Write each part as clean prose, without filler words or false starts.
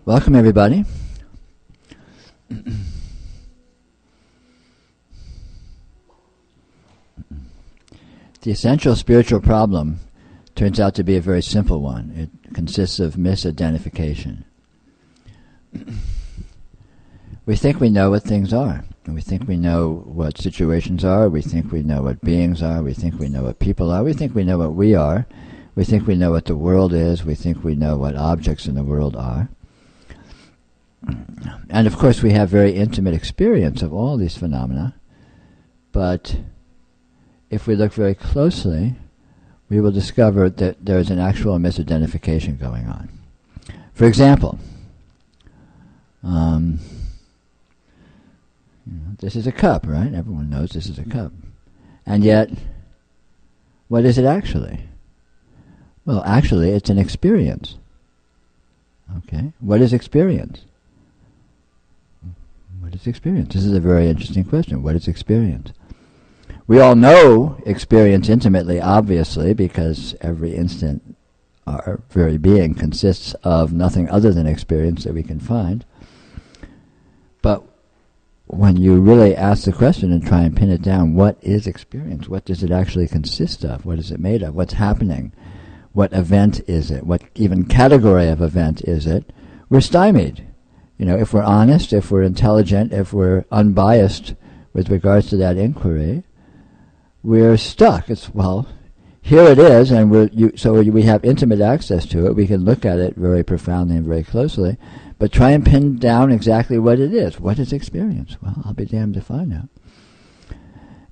Welcome, everybody. The essential spiritual problem turns out to be a very simple one. It consists of misidentification. We think we know what things are. And we think we know what situations are. We think we know what beings are. We think we know what people are. We think we know what we are. We think we know what the world is. We think we know what objects in the world are. And of course we have very intimate experience of all these phenomena. But if we look very closely, we will discover that there is an actual misidentification going on. For example, this is a cup, right? Everyone knows this is a cup. And yet, what is it actually? Well, actually, it's an experience. Okay? What is experience? What is experience? This is a very interesting question. What is experience? We all know experience intimately, obviously, because every instant our very being consists of nothing other than experience that we can find. But when you really ask the question and try and pin it down, what is experience? What does it actually consist of? What is it made of? What's happening? What event is it? What even category of event is it? We're stymied. You know, if we're honest, if we're intelligent, if we're unbiased with regards to that inquiry, we're stuck. It's, well, here it is, and so we have intimate access to it. We can look at it very profoundly and very closely, but try and pin down exactly what it is. What is experience? Well, I'll be damned if I know.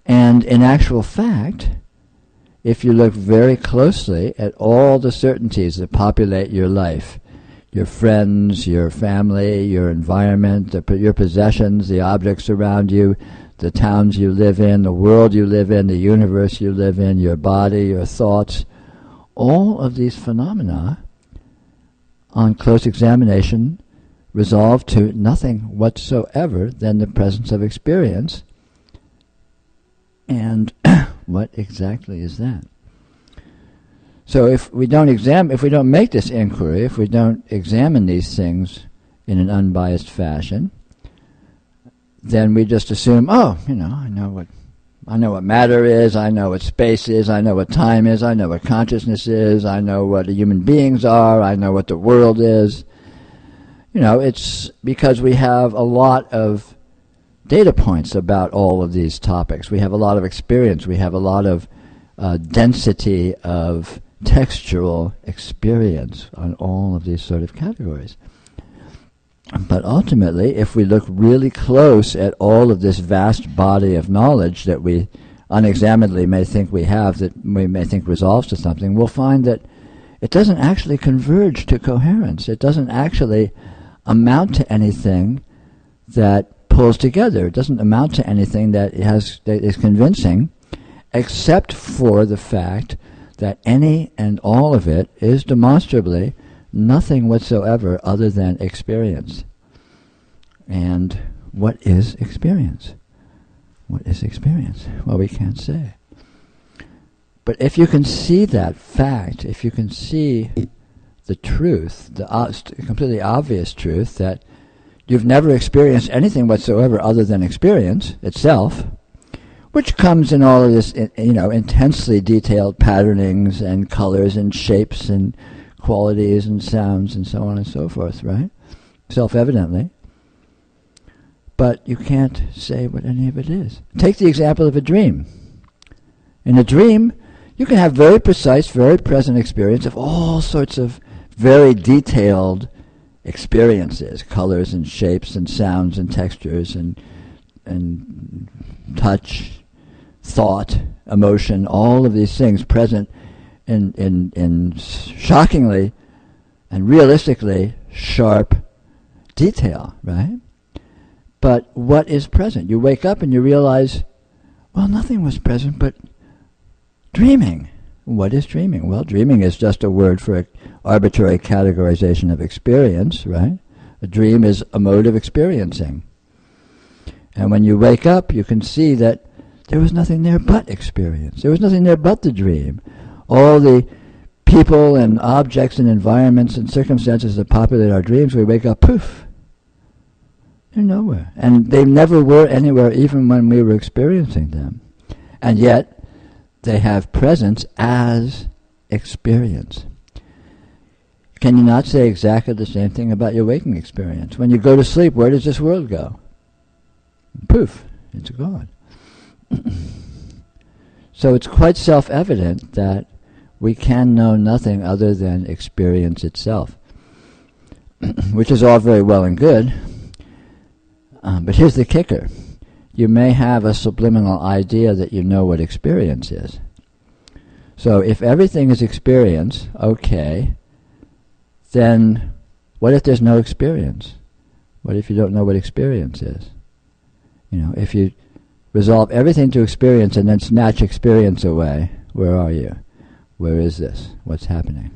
And in actual fact, if you look very closely at all the certainties that populate your life, your friends, your family, your environment, your possessions, the objects around you, the towns you live in, the world you live in, the universe you live in, your body, your thoughts, all of these phenomena, on close examination, resolve to nothing whatsoever than the presence of experience. And what exactly is that? So if we don't make this inquiry, if we don't examine these things in an unbiased fashion, then we just assume, I know what matter is, I know what space is, I know what time is, I know what consciousness is, I know what human beings are, I know what the world is. It's because we have a lot of data points about all of these topics. We have a lot of experience. We have a lot of density of textual experience on all of these sort of categories. But ultimately, if we look really close at all of this vast body of knowledge that we unexaminedly may think we have, that we may think resolves to something, we'll find that it doesn't actually converge to coherence. It doesn't actually amount to anything that pulls together. It doesn't amount to anything that is convincing, except for the fact that any and all of it is demonstrably nothing whatsoever other than experience. And what is experience? What is experience? Well, we can't say. But if you can see that fact, if you can see the truth, the completely obvious truth that you've never experienced anything whatsoever other than experience itself, which comes in all of this, intensely detailed patternings and colors and shapes and qualities and sounds and so on and so forth, right? Self-evidently. But you can't say what any of it is. Take the example of a dream. In a dream, you can have very precise, very present experience of all sorts of very detailed experiences, colors and shapes and sounds and textures and touch, thought, emotion, all of these things present in shockingly and realistically sharp detail, right? But what is present? You wake up and you realize, well, nothing was present but dreaming. What is dreaming? Well, dreaming is just a word for an arbitrary categorization of experience, right? A dream is a mode of experiencing. And when you wake up, you can see that there was nothing there but experience. There was nothing there but the dream. All the people and objects and environments and circumstances that populate our dreams, we wake up, poof, they're nowhere. And they never were anywhere even when we were experiencing them. And yet, they have presence as experience. Can you not say exactly the same thing about your waking experience? When you go to sleep, where does this world go? Poof, it's gone. So it's quite self-evident that we can know nothing other than experience itself, which is all very well and good. But here's the kicker. You may have a subliminal idea that you know what experience is. So if everything is experience, okay, then what if there's no experience? What if you don't know what experience is? If you resolve everything to experience and then snatch experience away, where are you? Where is this? What's happening?